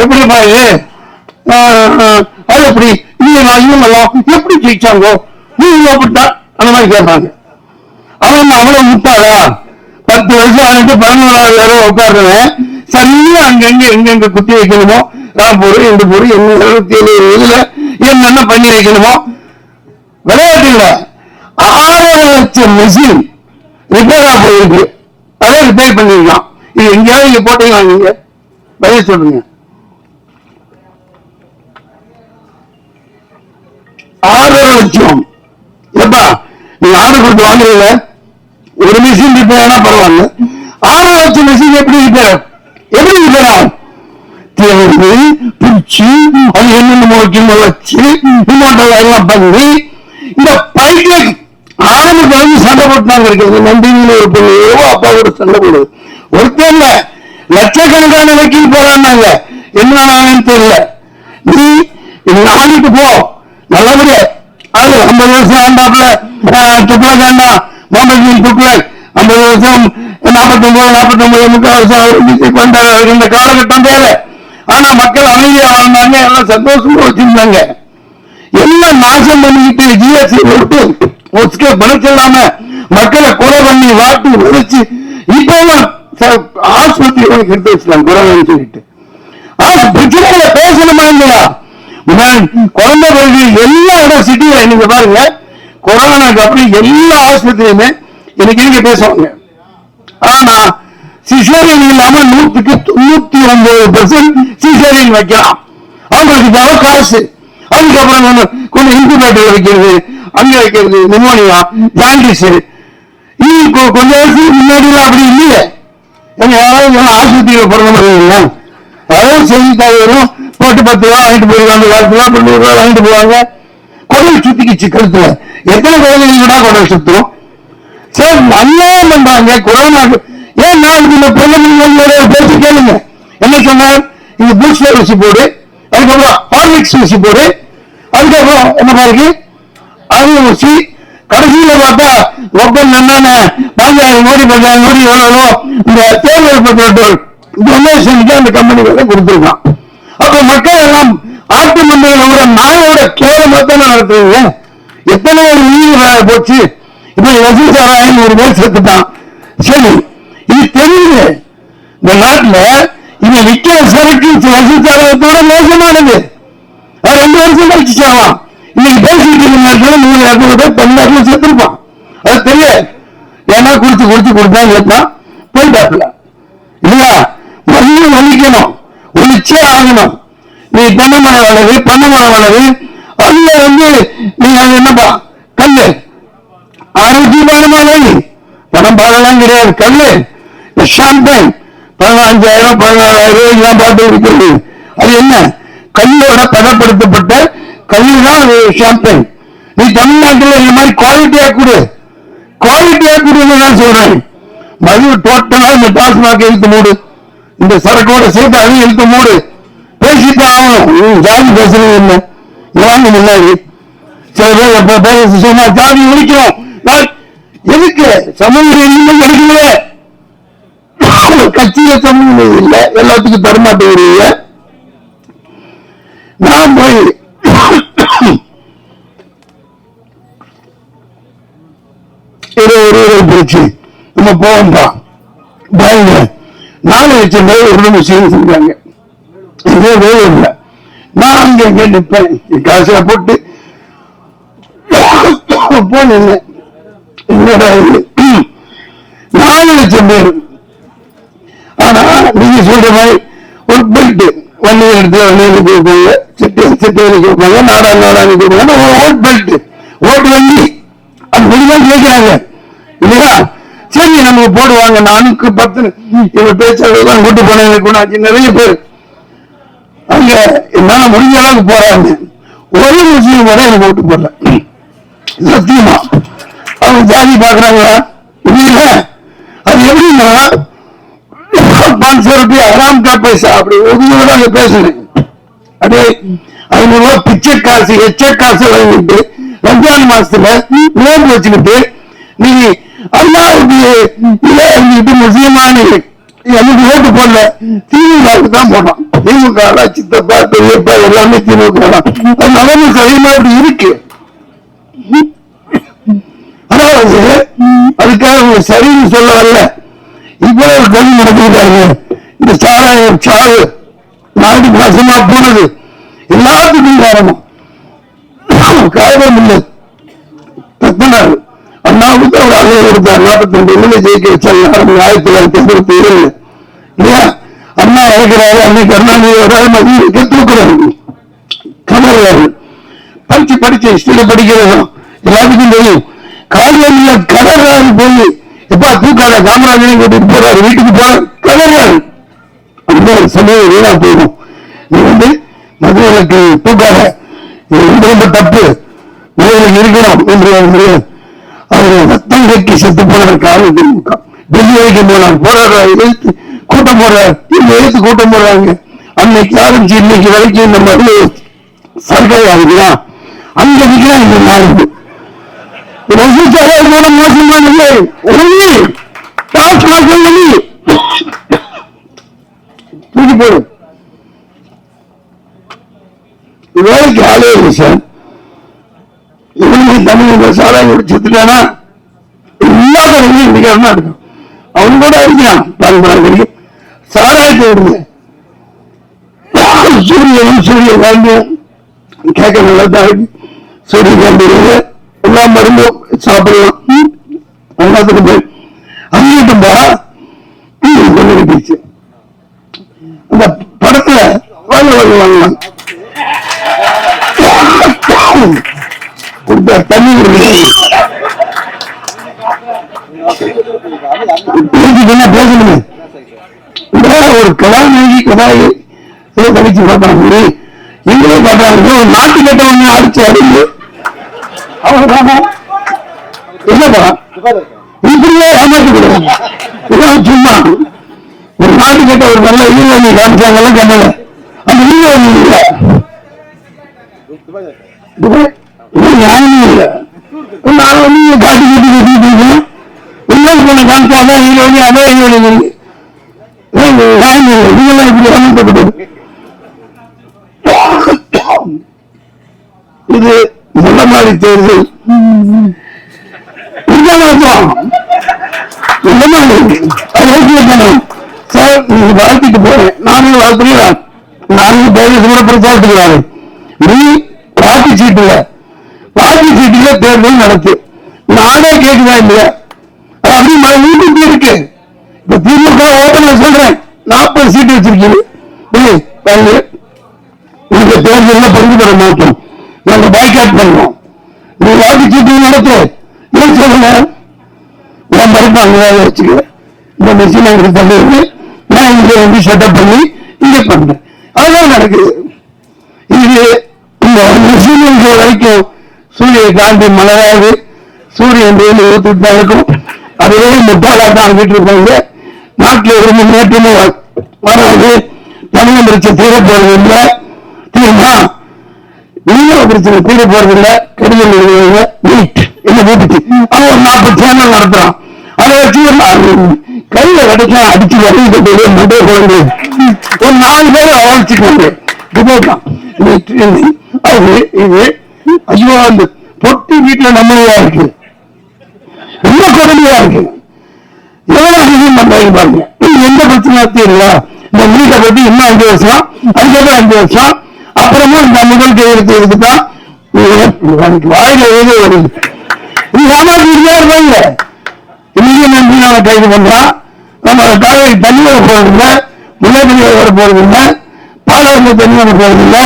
எப்படி பாரு அது எப்படி இவங்கெல்லாம் எப்படி ஜெயிச்சாங்கோ நீங்க அப்படித்தான் அந்த மாதிரி கேட்பாங்க. அவன் அவ்வளவு முட்டாளா? 10 வருஷம் ஆகிட்டு 11வது வேற உட்காடுறேன் சரியா அங்கங்க எங்கெங்க குத்தி வைக்கணுமோ ராம்பூர் இந்த பொரு என்ன 77 இதுல என்னென்ன பண்ணி வைக்கணுமோ விளையாட்டுல 6 லட்சம் மெஷின் ரிப்பேரா போயிருக்கு. அதை ரிப்பேர் பண்ணிருக்கலாம். இது எங்கேயாவது இங்க போட்டீங்களா? நீங்க பதில் சொல்லுங்க. 6 லட்சம் எப்பா நீங்க ஆர்டர் கொடுத்து வாங்குறீங்க. ஒரு மிஷின் ரிப்பேர் ஆனா பரவாயில்ல, 6 லட்சம் மிஷின் எப்படி ரிப்பேர் ஆகும்? தேவை பிரிச்சு அது என்னென்ன வச்சு எல்லாம் பண்ணி இந்த பைக்கு ஆரம்பத்துல வந்து சண்டை போட்டுனாங்க இருக்கிறது. நம்பிக்கையில் ஒரு பொண்ணு அப்பாவோட சண்டை போடுது. ஒருத்தர் லட்சக்கணக்கான வக்கீல் போறாங்க. என்ன ஆனாங்கன்னு தெரியல. நீ நாளைக்கு போ நல்லபடியா. அது 50 வருஷம் ஆண்டாப்புல துப்ளக் ஆண்டா முகமது துப்ளக் 50 வருஷம் 49 முக்கால் வருஷம் கொண்டாட இந்த காலகட்டம் தேவை. ஆனா மக்கள் அமைதியா வாழ்ந்தாங்க, எல்லாம் சந்தோஷமா வச்சிருந்தாங்க. எல்லாம் நாசம் பண்ணிக்கிட்டு ஜிஎஸ்டி போட்டு பணம் இல்லாம மக்களை கொலை பண்ணி வாட்டி உழைச்சு இப்ப ஆஸ்பத்திரி எடுத்து வச்சுக்கலாம் கொரோனான்னு சொல்லிட்டு. பிரச்சனைகளை பேசணுமா இல்லையா? குழந்தை பிறகு எல்லா இடம் சிட்டியில நீங்க பாருங்க கொரோனாக்கு அப்படி எல்லா ஆஸ்பத்திரியுமே இன்னைக்கு நீங்க பேசுவாங்க. ஆனா சிசேரியன் இல்லாம 100க்கு 99% சிசேரியன் வைக்கலாம். அவங்களுக்கு தேவை காசு. அதுக்கப்புறம் கொஞ்சம் இன்குபேட்டர் வைக்கிறது, அங்க வைக்கிறது, நிமோனியா, ஜாண்டிஸ். கொஞ்சம் வருஷத்துக்கு முன்னாடி அப்படி இல்லையே. யாராவது ஆஸ்பத்திரியில பிறந்த மாதிரி அதாவது செய்தித்தாள் வரும் போட்டு 10 ரூபா வாங்கிட்டு போயிருக்காங்க. 90 ரூபா வாங்கிட்டு போவாங்க. குடல் சுத்திக்கிச்சு கழுத்துல. எத்தனை குழந்தைகள் கூட குடல் சுத்தும். சரி அநியாயம் பண்றாங்க கொரோனா. ஏன் இந்த பிள்ளைங்களோட பேச்சு கேளுங்க. என்ன சொன்னார்? இது பூஸ்டர் ஊசி போடு, அதுக்கப்புறம் ஹார்லிக்ஸ் ஊசி போடு, அதுக்கப்புறம் என்ன பாருங்க அது ஊசி. கடைசியில பார்த்தா ஒப்பன் என்னென்ன 5000 கோடி 10,000 கோடி எவ்வளோ இந்த தேர்தல் டொனேஷனுக்கு அந்த கம்பெனி வேலை கொடுத்துருக்கான். அப்ப மக்கள் எல்லாம் ஆட்டு மந்தையில ஒரு நாயோட கேவலமாத்தான நடத்துவீங்க. எத்தனை உயிர் போச்சு. இப்ப ரசிச்சாராயன் ஒரு பேர் செத்துட்டான். சரி இது தெரியுது. இந்த நாட்டுல இவன் விற்கிற சரக்கு ரசிச்சாராயத்தோட மோசமானது. 2 வருஷம் கழிச்சு சாவான். இன்னைக்கு பேசிட்டு இருக்க 100 பேர் தமிழ்நாட்டில் செத்துருப்பான். அது தெரியாது. ஏன்னா குடிச்சு கொடுத்தான் போயிட்டாப்புல இல்லையா? மருந்து ஒழிக்கணும், ஒழிச்சே ஆகணும். நீ தென்னைமரம் வளரு, பனைமரம் வளரு. அதுல நீங்க என்னப்பா கல்லு ஆரோக்கியமான மழை பணம் பாடலாம் கிடையாது. கல்லு ஷாம்பைன் 15,000 14,000 எல்லாம் பாட்டு இருக்கிறது. அது என்ன? கல்லோட பதப்படுத்தப்பட்ட கல்லு தான் ஷாம்பைன். நீ தமிழ்நாட்டில் இந்த மாதிரி குவாலிட்டியா கொடுன்னு தான் சொல்றேன். மது டோட்டலா இந்த டாஸ்மாக் இழுத்து மூடு, இந்த சரக்கோட சேர்த்து அதையும் இழுத்து மூடு. பேசித்தான் ஆகணும். ஜாதி பேசுறது இல்லை. வாங்க முன்னாடி சில பேர் பேச சொன்னா ஜாதி ஒழிக்கிறோம். எதுக்கு சமூக கிடைக்கல? கட்சியில சமூக இல்லை, எல்லாத்துக்கும் தரமாட்டேங்கிறீங்க. நான் போய் ஒரு போச்சு நம்ம போவோம்பா பாருங்க. 4 லட்சம் பேர் ஒரு விஷயம் செஞ்சாங்க. வேலை நான் அங்க நிற்பேன் காசை போட்டு போனேன். என்னடா 4 லட்சம் பேர். ஆனா நீங்க சொல்ற மாதிரி ஒரு பெல்ட் வண்டியை எடுத்து கொடுப்பாங்க, சிட்டையில கொடுப்பாங்க, நாடான்னு கொடுப்பாங்க. ஓட் பெல்ட் ஓட்டு வண்டி அது முடிதான் கேட்கிறாங்க இல்லையா? சரி நமக்கு போடுவாங்க. 4-10 இவங்க பேச்சாளர்கள் கூட்டு போனவங்க நிறைய பேர் அங்க என்னால முடிஞ்ச அளவுக்கு போறாங்க. ஒரு முஸ்லீம் கூட எனக்கு ஓட்டு போடல. சத்தியமா அவங்க ஜாதி பாக்குறாங்களா இல்ல? அது எப்படின்னா 500 ரூபாய் ஆராம் கா பைசா அப்படி ஒதுங்க பேசுறேன். அப்படியே 500 ரூபாய் பிச்சை காசு எச்ச காசு வாங்கிட்டு ரம்ஜான் மாசத்துல நோன்பு வச்சுக்கிட்டு நீ அல்லாவுக்கு முஸ்லீமான எனக்கு ஓட்டு போடல, திமுகவுக்கு தான் போனோம். திமுக சித்தப்பா பெரியப்பா எல்லாமே திமுக தான். நிலைமை சரிமா இப்படி இருக்கு. அதாவது அதுக்காக சரின்னு சொல்ல வரல. இவ்வளவு கல்வி நடத்திட்டாங்க. இந்த சாராயம் சாவு நாடு மாசமா போனது எல்லாத்துக்கும் காரணம். காரணம் இல்லை, தப்பினார். அண்ணாவுக்கு அவர் அலையை கொடுத்தார். 42 ஜெயிக்க வச்சாங்க 1967 இல்லையா? அண்ணா இறக்கிறாரு, அன்னை கருணாநிதி வராது, மதிய தூக்குறாரு, கமர்றாரு. படிச்சு ஹிஸ்டரி படிக்கிறதும் எல்லாத்துக்கும் தெரியும். காலையில கடற்காரு போய் எப்பா தூக்காத காமராஜனை கூட்டிட்டு போறாரு, வீட்டுக்கு போற கடற்காரு. அந்த சமயம் வீணா போயிடும். நீ மதுரைக்கு தூக்காத, ரொம்ப தப்பு, இருக்கணும் என்று அவர் ரத்தம் கட்டி செத்து போனதற்காக திமுக டெல்லி வரைக்கும் போனார், போராடுறாரு, எழுத்து கூட்டம் போடுறாரு, எழுத்து கூட்டம் போடுறாங்க. அன்னைக்கு ஆரம்பிச்சு இன்னைக்கு வரைக்கும் இந்த மது சர்க்கரை ஆகுதுதான் அங்க நிற்கிறான். இந்த நாடு மோசமானது. தூக்கி போடும் வேலைக்கு ஆளே இல்லை சார். இவனுக்கு தமிழ் சாராயம் குடிச்சுட்டானா இல்லாத இன்னைக்கு இருக்கும். அவன் கூட அடிக்கிறான் பாருங்க. சாராயத்தை விடுங்க. சூரிய காந்தியும் கேட்க நல்லதான். சூரிய காந்தி எல்லாம் மருந்தும் சாப்பிடலாம். எல்லாத்துக்கும் போய் அங்கிட்டும் போறா சொல்லிடுச்சு. அந்த படத்துல வாங்கலாம் தண்ணி பேசணுமே. ஒரு கதாநாயகி கதாயி கழிச்சு பார்ப்பாங்க. எங்களே பார்த்தாங்க ஒரு நாட்டு கட்டவங்க அடிச்சு அடிந்து அவங்க என்னப்பா இப்படியே ஏமாற்றி சும்மா ஒரு நாட்டு கட்ட ஒரு நல்ல ஈரோடு காமிச்சாங்கலாம் கண்ணல அந்த ஈரோடு இல்லை நியாயமே இல்லை. நான் காட்டு கட்டி கட்டிட்டு இன்னொரு பொண்ணு காமிச்சாதான் ஈரோடு அதே ஈரோடு நியாயம் இல்லை. இதெல்லாம் இப்படி அமைக்கப்பட்டது. இது நல்ல மாதிரி தேர்தல் சார். நீங்க வாழ்த்திட்டு போறேன், நானும் வாழ்த்துறேன். நானும் கூட பிரச்சாரத்துக்கிறாரு. நீ வாக்கு சீட்டுல தேர்தல் நடத்து. நானே கேட்குதா இல்லையா? அது அப்படி வீட்டுக்கு இருக்கு. இப்ப திமுக ஓட்டல சொல்றேன் 40 சீட்டு வச்சிருக்கீங்க. இந்த தேர்தலில் பங்கு பெற மாட்டோம், நாங்க பாய்காட் பண்ணுவோம். நீ வாக்கு சீட்டு நடத்து. ஏன் சொல்லுங்க? நான் மறுப்பாங்க வச்சுக்க. இந்த மெஷின் எனக்கு தள்ளி நான் இங்க செட்டப் பண்ணி இங்க பண்றேன். அதெல்லாம் நடக்குது. இது இந்த மெஷின் வரைக்கும் சூரிய காந்தி மலராது, சூரியன் வெயில் ஊத்துட்டு தான் இருக்கும். அதுவே முட்டாளாட்டம் ஆகிட்டு இருப்பாங்க. நாட்டில் ஒரு முன்னேற்றமும் வராது. தமிழ் பிரச்சனை தீர போறது இல்லை. தீர்மா நீங்க பிரச்சனை தீர போறது இல்லை. கடிதம் எழுதுவாங்க நீட் என்ன போட்டுச்சு. அவன் ஒரு 40 சேனல் நடத்துறான். அதை வச்சு கையில கிடைச்சா அடிச்சு வரையிட்டு மண்டே குழந்தை ஒரு 4 பேரை அழைச்சிக்காங்க. அது இது ஐயோ அந்த பொட்டி வீட்டுல நம்மளையா இருக்கு, ரொம்ப கொடுமையா இருக்கு. எவ்வளவு பண்றாங்க பாருங்க. எந்த பிரச்சனை தெரியல. இந்த வீட்டை பத்தி இன்னும் 5 வருஷம், அதுக்கப்புறம் 5 வருஷம், அப்புறமும் இந்த முதல் கையெழுத்து இருக்குதான் வாயில ஏதோ வருது. ஏமாத்திட்டு இருப்பாங்க. இன்னைக்கு நம்பி நாம கைது பண்றான். நம்ம காவேரி தண்ணி வர போறதில்லை, முல்லைப்பள்ளி வர போறதில்லை, பாலாறு தண்ணி வர போறதில்லை.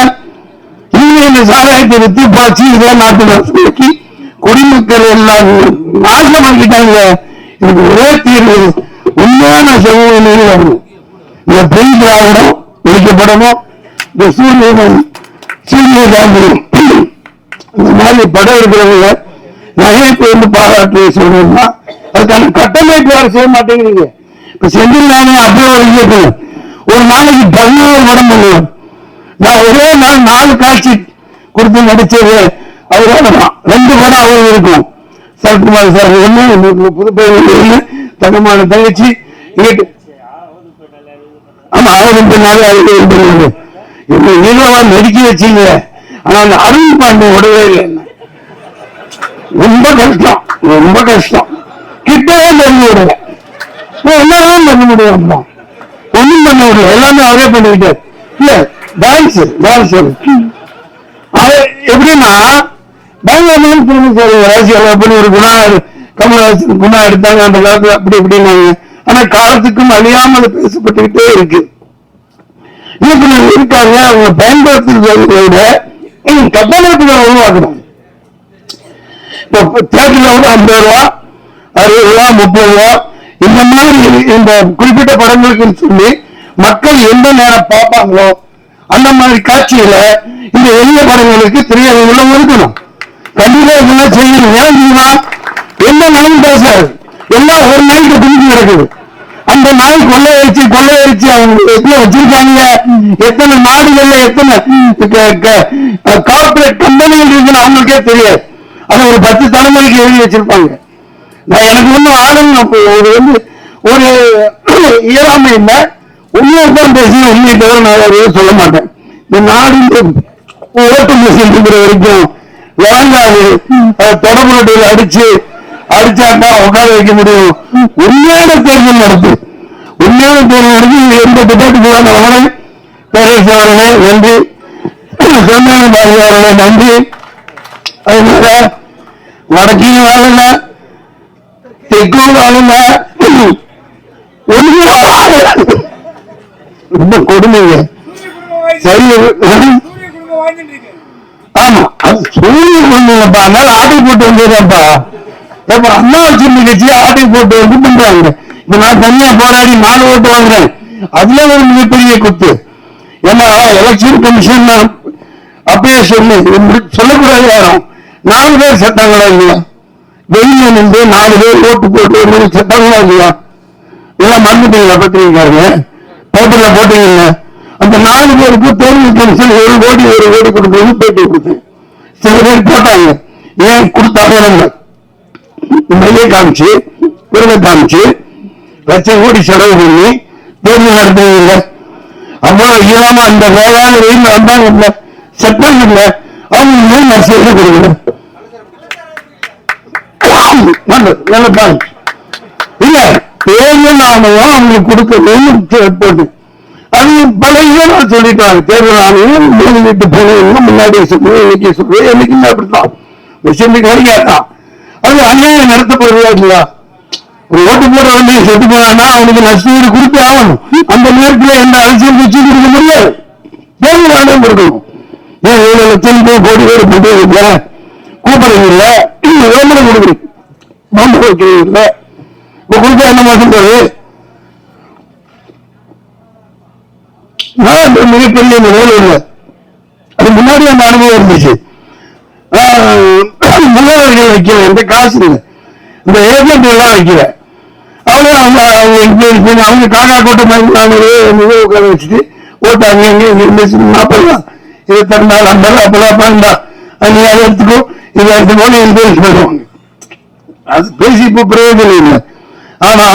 இன்னும் இந்த சாராயத்தை வித்து பாய்ச்சி இதெல்லாம் நாட்டு மக்களுக்கு குடிமக்கள் எல்லாம் நாசமாக்கிட்டாங்க. இதுக்கு ஒரே தீர்வு உண்மையான சமூக வரணும். இந்த பெண் திராவிடம் ஒழிக்கப்படணும். இந்த சூரிய காந்தி இந்த மாதிரி படம் இருக்கிறவங்க நகைப்பு வந்து பாராட்டு சொல்லணும்னா அதுக்கான கட்டமைப்பு வேற செய்ய மாட்டேங்கிறீங்க. இப்ப செந்தில் நானே அப்படியே ஒரு இயக்கம் ஒரு நாளைக்கு 11 படம் பண்ணுவேன். நான் ஒரே நாள் 4 காட்சி கொடுத்து நடிச்சது அவரோட 2 படம் அவரும் இருக்கும். சரத்குமார் சார் ஒண்ணு, புதுப்பேர் ஒண்ணு, தங்கமான தங்கச்சி ஆமா அவரும் பின்னாலே நீங்களா நெருக்கி வச்சீங்க. ஆனா அந்த அருண் பாண்டிய உடவே இல்லை. ரொம்ப கஷ்டம், ரொம்ப கஷ்டம். கிட்டவே நெருங்கி விடல. என்னதான் பண்ண முடியும்? ஒண்ணும் பண்ண முடியும். எல்லாமே அவரே பண்ணிக்கிட்டார். இல்ல டான்ஸ் எப்படின்னா பெங்களூர் அரசியல் பண்ணி ஒரு கமல்ஹாசன் குணா எடுத்தாங்க அந்த காலத்துல அப்படி இப்படின்னாங்க. ஆனா காலத்துக்கும் அழியாமல் பேசப்பட்டுக்கிட்டே இருக்கு. இருக்காங்க அவங்க பயன்படுத்துறதை விட கட்டணத்துகளை உருவாக்கணும். தேட்டர்ல வந்து 50 ரூபா 60 ரூபா 30 ரூபா இந்த மாதிரி இந்த குறிப்பிட்ட படங்களுக்கு சொல்லி மக்கள் எந்த நேரம் பார்ப்பாங்களோ அந்த மாதிரி காட்சியில இந்த எளிய படங்களுக்கு திரையரங்குல இருக்கணும். கண்டிப்பா இதெல்லாம் செய்யணும். ஏன் தெரியுமா? எந்த நாயும் பேசாது, எல்லாம் ஒரு நாய்க்கு பிடிச்சி கிடக்குது. அந்த நாய் கொள்ளையடிச்சு அவங்க எத்தனை வச்சிருக்காங்க, எத்தனை நாடுகள்ல எத்தனை கார்பரேட் கம்பெனிகள் இருக்குன்னு அவங்களுக்கே தெரியாது. அதை ஒரு 10 தலைமுறைக்கு எழுதி வச்சிருப்பாங்க. நான் எனக்கு ஒன்றும் ஆளுங்க வந்து ஒரு இயலாமை இல்லை. உண்மையை தான் பேசி உண்மையை தவிர நான் சொல்ல மாட்டேன். இந்த நாடு ஓட்டு மிஷின் இருக்கிற வரைக்கும் வழங்காது. தொடர்பு அடிச்சாட்டா உட்கார வைக்க முடியும். உண்மையான தேர்தல் நடத்து, உண்மையான தேர்தல் நடத்தி எந்த திட்டத்துக்கான அவரை பேரரசு அவர்களே நன்றி, சொன்ன பாரதி அவர்களே நன்றி. அதனால வடக்கையும் வாழல, தெற்கும் வாழல, ரொம்ப கொடுமைங்க. சரி, ஆமா அது சூரிய குடும்பம்ப்பா. அதனால ஆட்டை போட்டு வந்துடுறப்பா. இப்ப அண்ணா வச்சிருந்த கட்சியை ஆட்டை போட்டு வந்து பண்றாங்க. இப்ப நான் தனியா போராடி 4 ஓட்டு வாங்குறேன். அதுல ஒரு மிகப்பெரிய குத்து. ஏன்னா எலெக்ஷன் கமிஷன் அப்பயே சொல்லக்கூடாது. யாரும் 4 பேர் சட்டங்களா இல்லையா? வெளியே நின்று 4 பேர் ஓட்டு போட்டு சட்டங்களா இல்லையா? இதெல்லாம் மறந்துட்டீங்களா? பத்திரிகைக்காரங்க பேப்பர்ல போட்டீங்க. அந்த 4 பேருக்கு தேர்தல் கமிஷன் 1 கோடி கொடுத்து பேட்டி கொடுத்தேன். சில பேர் போட்டாங்க. ஏன் கொடுத்தாங்க? மைய காமிச்சு விருதை காமிச்சு லட்சம் கோடி செலவு பண்ணி தேர்தல் நடத்துவீங்க. அவ்வளவு இயலாம அந்த வேளாண் வெயில் வந்தாங்க இல்ல, சட்டம் இல்ல, அவங்க நர்சரி கொடுக்கல. நல்ல பாயிண்ட் இல்ல. தேர்தல் ஆணையம் அவங்களுக்கு கொடுக்க போட்டு அது பழைய சொல்லிட்டாங்க. தேர்தல் ஆணையம் 3 வீட்டு போனவங்க முன்னாடியே சொல்லுவேன், இன்னைக்கு சொல்லுவேன், என்னைக்குமே அப்படித்தான் விஷயம் கிடைக்காதான். அது அநியாயம் நடத்தப்படுவதா இல்லையா? ஒரு ஓட்டு போட வேண்டிய செத்து போனா அவனுக்கு நஷ்டஈடு கொடுத்து ஆகணும். அந்த நேரத்தில் எந்த அரசியல் கட்சி கொடுக்க முடியாது, தேர்தல் ஆணையம் கொடுக்கணும். ஏன் 7 லட்சம் கோடி பேர் போட்டு கூப்பிடுறது இல்லை, விளம்பரம் கொடுக்குறீங்க, பம்பு வைக்கிறது இல்லை. இப்ப கொடுத்தா என்ன மாசம் மிகப்பெரிய நிலையில் இல்லை. அது முன்னாடி அந்த அனுபவம் இருந்துச்சு. முகவர்கள் வைக்கல, எந்த காசு இல்லை, இந்த ஏஜென்ட் எல்லாம் வைக்கல. அவங்க காக்கா கூட்டம் உட்கார வச்சுட்டு ஓட்டு அங்க 40 இது தந்தால் 50 அப்பதான் பண்ணா நீ அதை எடுத்துக்கோ இதை எடுத்துக்கோ என்கரேஜ் பண்ணுவாங்க. அது பேசி இப்போ பிரயோஜனம் இல்லை. ஆனா